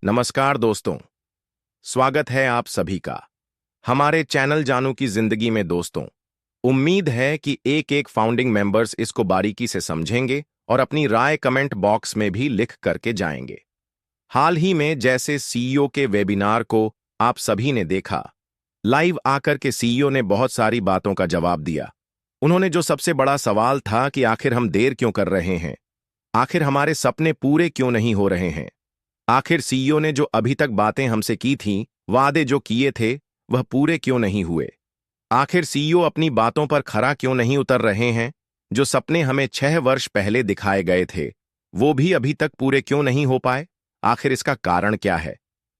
नमस्कार दोस्तों। स्वागत है आप सभी का हमारे चैनल जानू की जिंदगी में। दोस्तों, उम्मीद है कि एक एक फाउंडिंग मेंबर्स इसको बारीकी से समझेंगे और अपनी राय कमेंट बॉक्स में भी लिख करके जाएंगे। हाल ही में जैसे सीईओ के वेबिनार को आप सभी ने देखा, लाइव आकर के सीईओ ने बहुत सारी बातों का जवाब दिया। उन्होंने जो सबसे बड़ा सवाल था कि आखिर हम देर क्यों कर रहे हैं, आखिर हमारे सपने पूरे क्यों नहीं हो रहे हैं, आखिर सीईओ ने जो अभी तक बातें हमसे की थीं, वादे जो किए थे वह पूरे क्यों नहीं हुए, आखिर सीईओ अपनी बातों पर खरा क्यों नहीं उतर रहे हैं, जो सपने हमें 6 वर्ष पहले दिखाए गए थे वो भी अभी तक पूरे क्यों नहीं हो पाए, आखिर इसका कारण क्या है।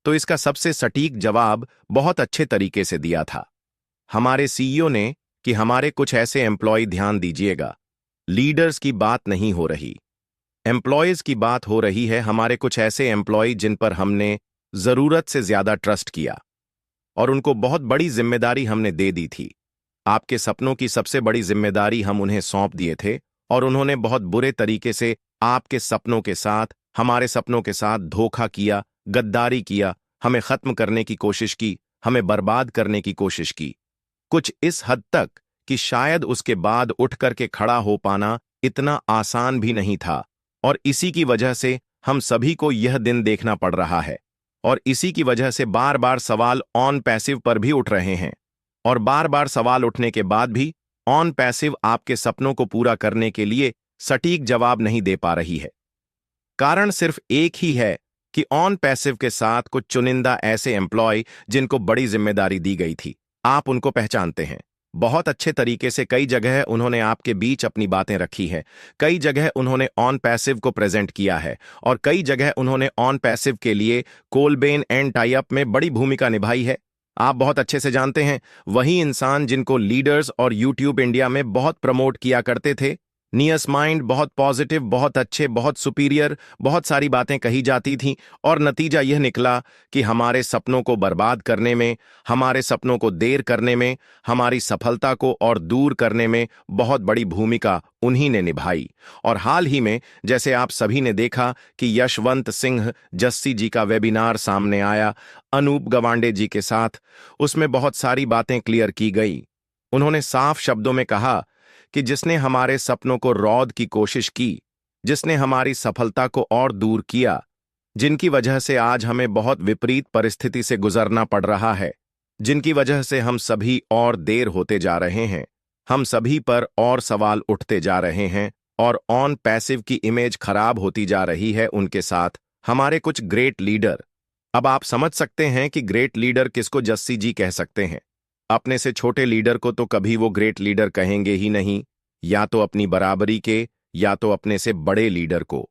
तो इसका सबसे सटीक जवाब बहुत अच्छे तरीके से दिया था हमारे सीईओ ने कि हमारे कुछ ऐसे एम्प्लॉय, ध्यान दीजिएगा, लीडर्स की बात नहीं हो रही, एम्प्लॉयज की बात हो रही है। हमारे कुछ ऐसे एम्प्लॉय जिन पर हमने जरूरत से ज्यादा ट्रस्ट किया और उनको बहुत बड़ी जिम्मेदारी हमने दे दी थी। आपके सपनों की सबसे बड़ी जिम्मेदारी हम उन्हें सौंप दिए थे और उन्होंने बहुत बुरे तरीके से आपके सपनों के साथ, हमारे सपनों के साथ धोखा किया, गद्दारी किया, हमें खत्म करने की कोशिश की, हमें बर्बाद करने की कोशिश की। कुछ इस हद तक कि शायद उसके बाद उठ करके खड़ा हो पाना इतना आसान भी नहीं था। और इसी की वजह से हम सभी को यह दिन देखना पड़ रहा है और इसी की वजह से बार बार सवाल ऑन पैसिव पर भी उठ रहे हैं और बार बार सवाल उठने के बाद भी ऑन पैसिव आपके सपनों को पूरा करने के लिए सटीक जवाब नहीं दे पा रही है। कारण सिर्फ एक ही है कि ऑन पैसिव के साथ कुछ चुनिंदा ऐसे एम्प्लॉय जिनको बड़ी जिम्मेदारी दी गई थी, आप उनको पहचानते हैं। बहुत अच्छे तरीके से कई जगह उन्होंने आपके बीच अपनी बातें रखी है, कई जगह उन्होंने ऑन पैसिव को प्रेजेंट किया है और कई जगह उन्होंने ऑन पैसिव के लिए कोलबेन एंड टाई अप में बड़ी भूमिका निभाई है। आप बहुत अच्छे से जानते हैं, वही इंसान जिनको लीडर्स और यूट्यूब इंडिया में बहुत प्रमोट किया करते थे। नियस माइंड, बहुत पॉजिटिव, बहुत अच्छे, बहुत सुपीरियर, बहुत सारी बातें कही जाती थीं और नतीजा यह निकला कि हमारे सपनों को बर्बाद करने में, हमारे सपनों को देर करने में, हमारी सफलता को और दूर करने में बहुत बड़ी भूमिका उन्हीं ने निभाई। और हाल ही में जैसे आप सभी ने देखा कि यशवंत सिंह जस्सी जी का वेबिनार सामने आया अनूप गवांडे जी के साथ, उसमें बहुत सारी बातें क्लियर की गई। उन्होंने साफ शब्दों में कहा कि जिसने हमारे सपनों को रौंद की कोशिश की, जिसने हमारी सफलता को और दूर किया, जिनकी वजह से आज हमें बहुत विपरीत परिस्थिति से गुजरना पड़ रहा है, जिनकी वजह से हम सभी और देर होते जा रहे हैं, हम सभी पर और सवाल उठते जा रहे हैं और ऑन पैसिव की इमेज खराब होती जा रही है, उनके साथ हमारे कुछ ग्रेट लीडर। अब आप समझ सकते हैं कि ग्रेट लीडर किसको जस्सी जी कह सकते हैं। अपने से छोटे लीडर को तो कभी वो ग्रेट लीडर कहेंगे ही नहीं, या तो अपनी बराबरी के या तो अपने से बड़े लीडर को।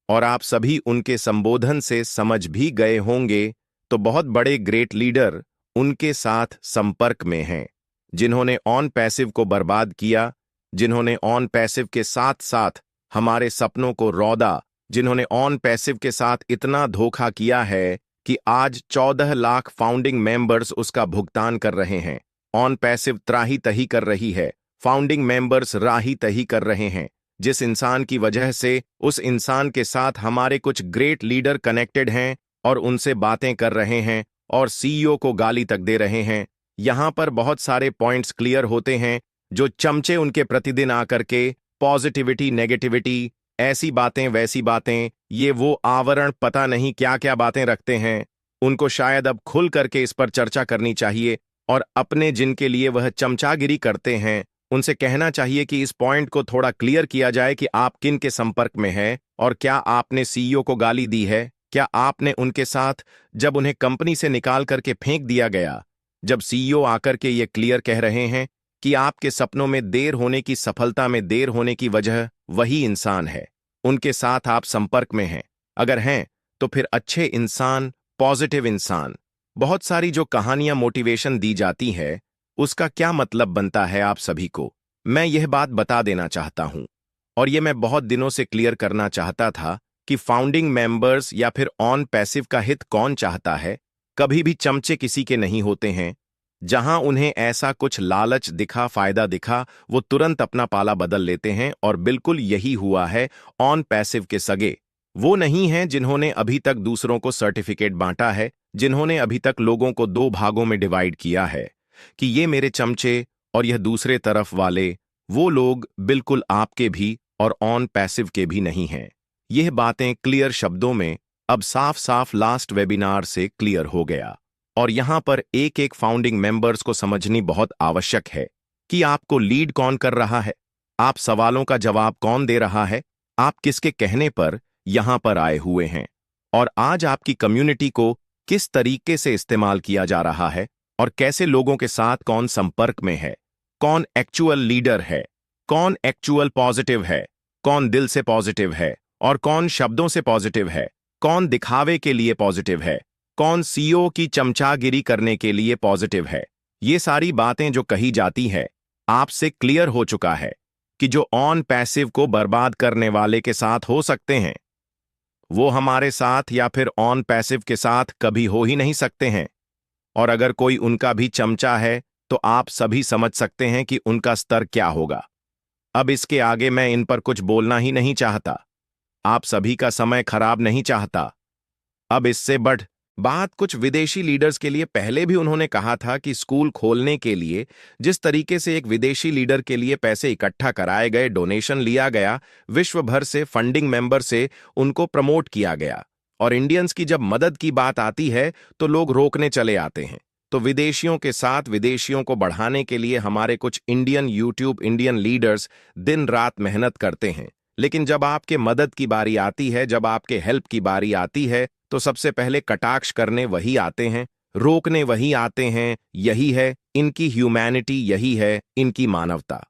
और आप सभी उनके संबोधन से समझ भी गए होंगे तो बहुत बड़े ग्रेट लीडर उनके साथ संपर्क में हैं, जिन्होंने ऑन पैसिव को बर्बाद किया, जिन्होंने ऑन पैसिव के साथ साथ हमारे सपनों को रौदा, जिन्होंने ऑन पैसिव के साथ इतना धोखा किया है कि आज 14 लाख फाउंडिंग मेंबर्स उसका भुगतान कर रहे हैं। ऑन पैसिव त्राही तही कर रही है, फाउंडिंग मेंबर्स राही तही कर रहे हैं। जिस इंसान की वजह से उस इंसान के साथ हमारे कुछ ग्रेट लीडर कनेक्टेड हैं और उनसे बातें कर रहे हैं और सीईओ को गाली तक दे रहे हैं। यहां पर बहुत सारे पॉइंट्स क्लियर होते हैं, जो चमचे उनके प्रतिदिन आकर के पॉजिटिविटी, नेगेटिविटी, ऐसी बातें वैसी बातें, ये वो आवरण पता नहीं क्या क्या बातें रखते हैं। उनको शायद अब खुल करके इस पर चर्चा करनी चाहिए और अपने जिनके लिए वह चमचागिरी करते हैं उनसे कहना चाहिए कि इस पॉइंट को थोड़ा क्लियर किया जाए कि आप किन के संपर्क में हैं और क्या आपने सीईओ को गाली दी है, क्या आपने उनके साथ, जब उन्हें कंपनी से निकाल करके फेंक दिया गया, जब सीईओ आकर के ये क्लियर कह रहे हैं कि आपके सपनों में देर होने की, सफलता में देर होने की वजह वही इंसान है, उनके साथ आप संपर्क में हैं? अगर हैं तो फिर अच्छे इंसान, पॉजिटिव इंसान, बहुत सारी जो कहानियां मोटिवेशन दी जाती है उसका क्या मतलब बनता है आप सभी को, मैं यह बात बता देना चाहता हूं। और यह मैं बहुत दिनों से क्लियर करना चाहता था कि फाउंडिंग मेंबर्स या फिर ऑन पैसिव का हित कौन चाहता है। कभी भी चमचे किसी के नहीं होते हैं। जहां उन्हें ऐसा कुछ लालच दिखा, फायदा दिखा, वो तुरंत अपना पाला बदल लेते हैं और बिल्कुल यही हुआ है ऑन पैसिव के सगे। वो नहीं हैं जिन्होंने अभी तक दूसरों को सर्टिफिकेट बांटा है, जिन्होंने अभी तक लोगों को दो भागों में डिवाइड किया है कि ये मेरे चमचे और यह दूसरे तरफ वाले। वो लोग बिल्कुल आपके भी और ऑन पैसिव के भी नहीं हैं। यह बातें क्लियर शब्दों में अब साफ साफ लास्ट वेबिनार से क्लियर हो गया। और यहां पर एक एक फाउंडिंग मेंबर्स को समझनी बहुत आवश्यक है कि आपको लीड कौन कर रहा है, आप सवालों का जवाब कौन दे रहा है, आप किसके कहने पर यहां पर आए हुए हैं, और आज आपकी कम्युनिटी को किस तरीके से इस्तेमाल किया जा रहा है, और कैसे लोगों के साथ कौन संपर्क में है, कौन एक्चुअल लीडर है, कौन एक्चुअल पॉजिटिव है, कौन दिल से पॉजिटिव है और कौन शब्दों से पॉजिटिव है, कौन दिखावे के लिए पॉजिटिव है, कौन सीईओ की चमचागिरी करने के लिए पॉजिटिव है। ये सारी बातें जो कही जाती है, आपसे क्लियर हो चुका है कि जो ऑन पैसिव को बर्बाद करने वाले के साथ हो सकते हैं, वो हमारे साथ या फिर ऑन पैसिव के साथ कभी हो ही नहीं सकते हैं। और अगर कोई उनका भी चमचा है तो आप सभी समझ सकते हैं कि उनका स्तर क्या होगा। अब इसके आगे मैं इन पर कुछ बोलना ही नहीं चाहता, आप सभी का समय खराब नहीं चाहता। अब इससे बढ़ बात कुछ विदेशी लीडर्स के लिए पहले भी उन्होंने कहा था कि स्कूल खोलने के लिए जिस तरीके से एक विदेशी लीडर के लिए पैसे इकट्ठा कराए गए, डोनेशन लिया गया, विश्व भर से फंडिंग मेंबर से उनको प्रमोट किया गया, और इंडियंस की जब मदद की बात आती है तो लोग रोकने चले आते हैं। तो विदेशियों के साथ विदेशियों को बढ़ाने के लिए हमारे कुछ इंडियन यूट्यूब इंडियन लीडर्स दिन रात मेहनत करते हैं, लेकिन जब आपके मदद की बारी आती है, जब आपके हेल्प की बारी आती है, तो सबसे पहले कटाक्ष करने वही आते हैं, रोकने वही आते हैं। यही है इनकी ह्यूमैनिटी, यही है इनकी मानवता।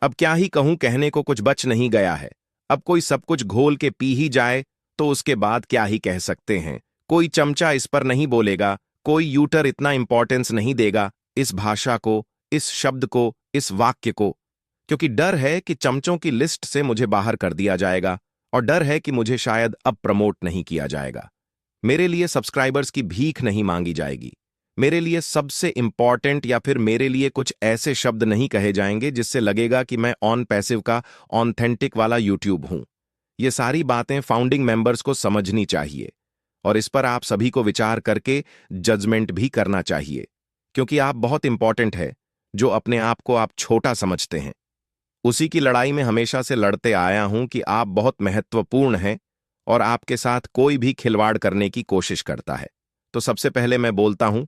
अब क्या ही कहूं, कहने को कुछ बच नहीं गया है। अब कोई सब कुछ घोल के पी ही जाए तो उसके बाद क्या ही कह सकते हैं। कोई चमचा इस पर नहीं बोलेगा, कोई यूटर इतना इंपॉर्टेंस नहीं देगा इस भाषा को, इस शब्द को, इस वाक्य को, क्योंकि डर है कि चमचों की लिस्ट से मुझे बाहर कर दिया जाएगा, और डर है कि मुझे शायद अब प्रमोट नहीं किया जाएगा। मेरे लिए सब्सक्राइबर्स की भीख नहीं मांगी जाएगी, मेरे लिए सबसे इंपॉर्टेंट या फिर मेरे लिए कुछ ऐसे शब्द नहीं कहे जाएंगे जिससे लगेगा कि मैं ऑन पैसिव का ऑथेंटिक वाला यूट्यूब हूं। ये सारी बातें फाउंडिंग मेंबर्स को समझनी चाहिए, और इस पर आप सभी को विचार करके जजमेंट भी करना चाहिए, क्योंकि आप बहुत इंपॉर्टेंट है। जो अपने आप को आप छोटा समझते हैं, उसी की लड़ाई में हमेशा से लड़ते आया हूं कि आप बहुत महत्वपूर्ण हैं और आपके साथ कोई भी खिलवाड़ करने की कोशिश करता है। तो सबसे पहले मैं बोलता हूं,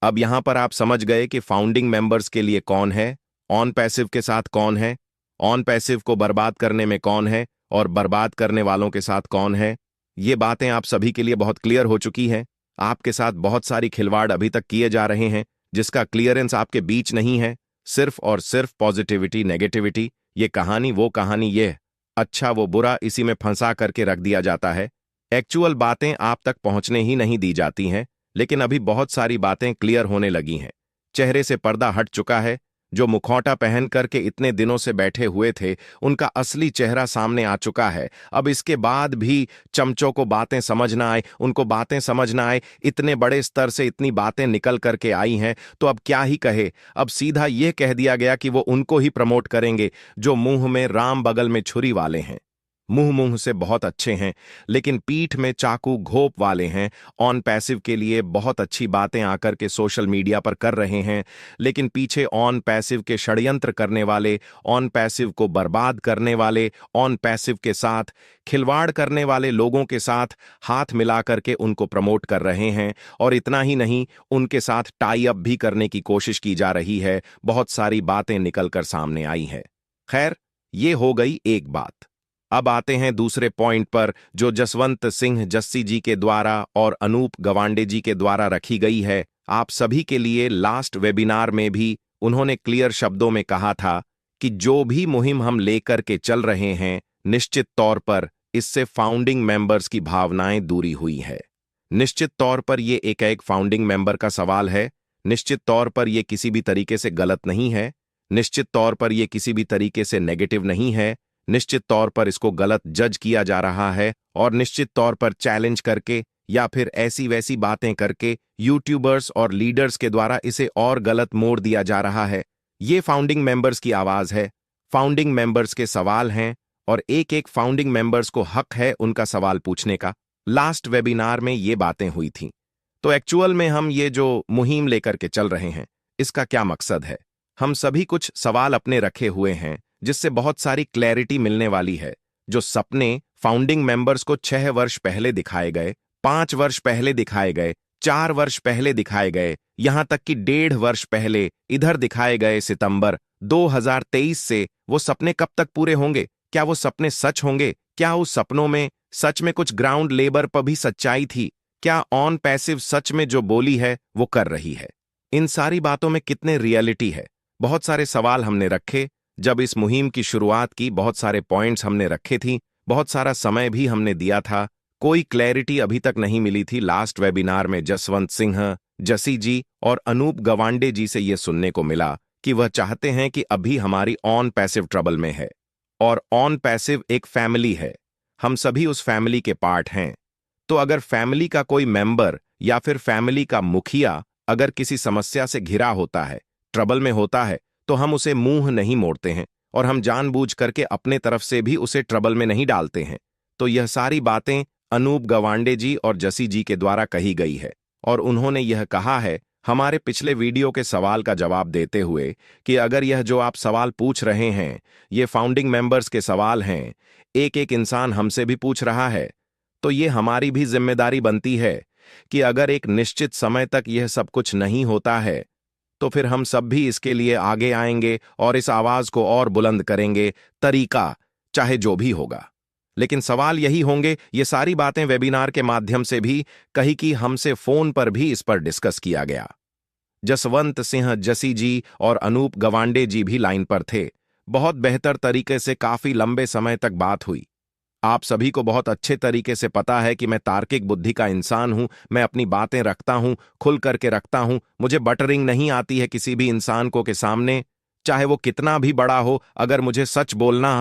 अब यहां पर आप समझ गए कि फाउंडिंग मेंबर्स के लिए कौन है, ऑन पैसिव के साथ कौन है, ऑन पैसिव को बर्बाद करने में कौन है, और बर्बाद करने वालों के साथ कौन है। ये बातें आप सभी के लिए बहुत क्लियर हो चुकी हैं। आपके साथ बहुत सारी खिलवाड़ अभी तक किए जा रहे हैं, जिसका क्लियरेंस आपके बीच नहीं है। सिर्फ और सिर्फ पॉजिटिविटी, नेगेटिविटी, ये कहानी वो कहानी, ये अच्छा वो बुरा, इसी में फंसा करके रख दिया जाता है। एक्चुअल बातें आप तक पहुंचने ही नहीं दी जाती हैं। लेकिन अभी बहुत सारी बातें क्लियर होने लगी हैं। चेहरे से पर्दा हट चुका है। जो मुखौटा पहन करके इतने दिनों से बैठे हुए थे, उनका असली चेहरा सामने आ चुका है। अब इसके बाद भी चमचों को बातें समझ ना आए, उनको बातें समझ ना आए, इतने बड़े स्तर से इतनी बातें निकल करके आई हैं, तो अब क्या ही कहे। अब सीधा यह कह दिया गया कि वो उनको ही प्रमोट करेंगे जो मुंह में राम बगल में छुरी वाले हैं। मुंह मुंह से बहुत अच्छे हैं, लेकिन पीठ में चाकू घोप वाले हैं। ऑन पैसिव के लिए बहुत अच्छी बातें आकर के सोशल मीडिया पर कर रहे हैं, लेकिन पीछे ऑन पैसिव के षड्यंत्र करने वाले, ऑन पैसिव को बर्बाद करने वाले, ऑन पैसिव के साथ खिलवाड़ करने वाले लोगों के साथ हाथ मिला करके उनको प्रमोट कर रहे हैं। और इतना ही नहीं, उनके साथ टाई अप भी करने की कोशिश की जा रही है। बहुत सारी बातें निकलकर सामने आई है। खैर, ये हो गई एक बात। अब आते हैं दूसरे पॉइंट पर, जो जसवंत सिंह जस्सी जी के द्वारा और अनूप गवांडे जी के द्वारा रखी गई है। आप सभी के लिए लास्ट वेबिनार में भी उन्होंने क्लियर शब्दों में कहा था कि जो भी मुहिम हम लेकर के चल रहे हैं, निश्चित तौर पर इससे फाउंडिंग मेंबर्स की भावनाएं दूरी हुई है। निश्चित तौर पर यह एक फाउंडिंग मेंबर का सवाल है। निश्चित तौर पर यह किसी भी तरीके से गलत नहीं है। निश्चित तौर पर यह किसी भी तरीके से नेगेटिव नहीं है। निश्चित तौर पर इसको गलत जज किया जा रहा है, और निश्चित तौर पर चैलेंज करके या फिर ऐसी वैसी बातें करके यूट्यूबर्स और लीडर्स के द्वारा इसे और गलत मोड़ दिया जा रहा है। ये फाउंडिंग मेंबर्स की आवाज है, फाउंडिंग मेंबर्स के सवाल हैं, और एक एक फाउंडिंग मेंबर्स को हक है उनका सवाल पूछने का। लास्ट वेबिनार में ये बातें हुई थीं। तो एक्चुअल में हम ये जो मुहिम लेकर के चल रहे हैं, इसका क्या मकसद है? हम सभी कुछ सवाल अपने रखे हुए हैं जिससे बहुत सारी क्लैरिटी मिलने वाली है। जो सपने फाउंडिंग मेंबर्स को 6 वर्ष पहले दिखाए गए, 5 वर्ष पहले दिखाए गए, 4 वर्ष पहले दिखाए गए, यहां तक कि 1.5 वर्ष पहले इधर दिखाए गए सितंबर 2023 से, वो सपने कब तक पूरे होंगे? क्या वो सपने सच होंगे? क्या उस सपनों में सच में कुछ ग्राउंड लेबर पर भी सच्चाई थी? क्या ऑन पैसिव सच में जो बोली है वो कर रही है? इन सारी बातों में कितने रियलिटी है? बहुत सारे सवाल हमने रखे। जब इस मुहिम की शुरुआत की, बहुत सारे पॉइंट्स हमने रखे थी, बहुत सारा समय भी हमने दिया था। कोई क्लैरिटी अभी तक नहीं मिली थी। लास्ट वेबिनार में जसवंत सिंह, जसी जी और अनूप गवांडे जी से यह सुनने को मिला कि वह चाहते हैं कि अभी हमारी ऑन पैसिव ट्रबल में है, और ऑन पैसिव एक फैमिली है। हम सभी उस फैमिली के पार्ट हैं। तो अगर फैमिली का कोई मेंबर या फिर फैमिली का मुखिया अगर किसी समस्या से घिरा होता है, ट्रबल में होता है, तो हम उसे मुंह नहीं मोड़ते हैं और हम जानबूझ करके अपने तरफ से भी उसे ट्रबल में नहीं डालते हैं। तो यह सारी बातें अनूप गवांडे जी और जसी जी के द्वारा कही गई है, और उन्होंने यह कहा है हमारे पिछले वीडियो के सवाल का जवाब देते हुए कि अगर यह जो आप सवाल पूछ रहे हैं ये फाउंडिंग मेंबर्स के सवाल हैं, एक एक इंसान हमसे भी पूछ रहा है, तो ये हमारी भी जिम्मेदारी बनती है कि अगर एक निश्चित समय तक यह सब कुछ नहीं होता है तो फिर हम सब भी इसके लिए आगे आएंगे और इस आवाज को और बुलंद करेंगे, तरीका चाहे जो भी होगा। लेकिन सवाल यही होंगे। ये सारी बातें वेबिनार के माध्यम से भी कही कि हमसे फोन पर भी इस पर डिस्कस किया गया। जसवंत सिंह, जसी जी और अनूप गवांडे जी भी लाइन पर थे। बहुत बेहतर तरीके से काफी लंबे समय तक बात हुई। आप सभी को बहुत अच्छे तरीके से पता है कि मैं तार्किक बुद्धि का इंसान हूं। मैं अपनी बातें रखता हूं, खुल करके रखता हूं। मुझे बटरिंग नहीं आती है किसी भी इंसान को के सामने, चाहे वो कितना भी बड़ा हो। अगर मुझे सच बोलना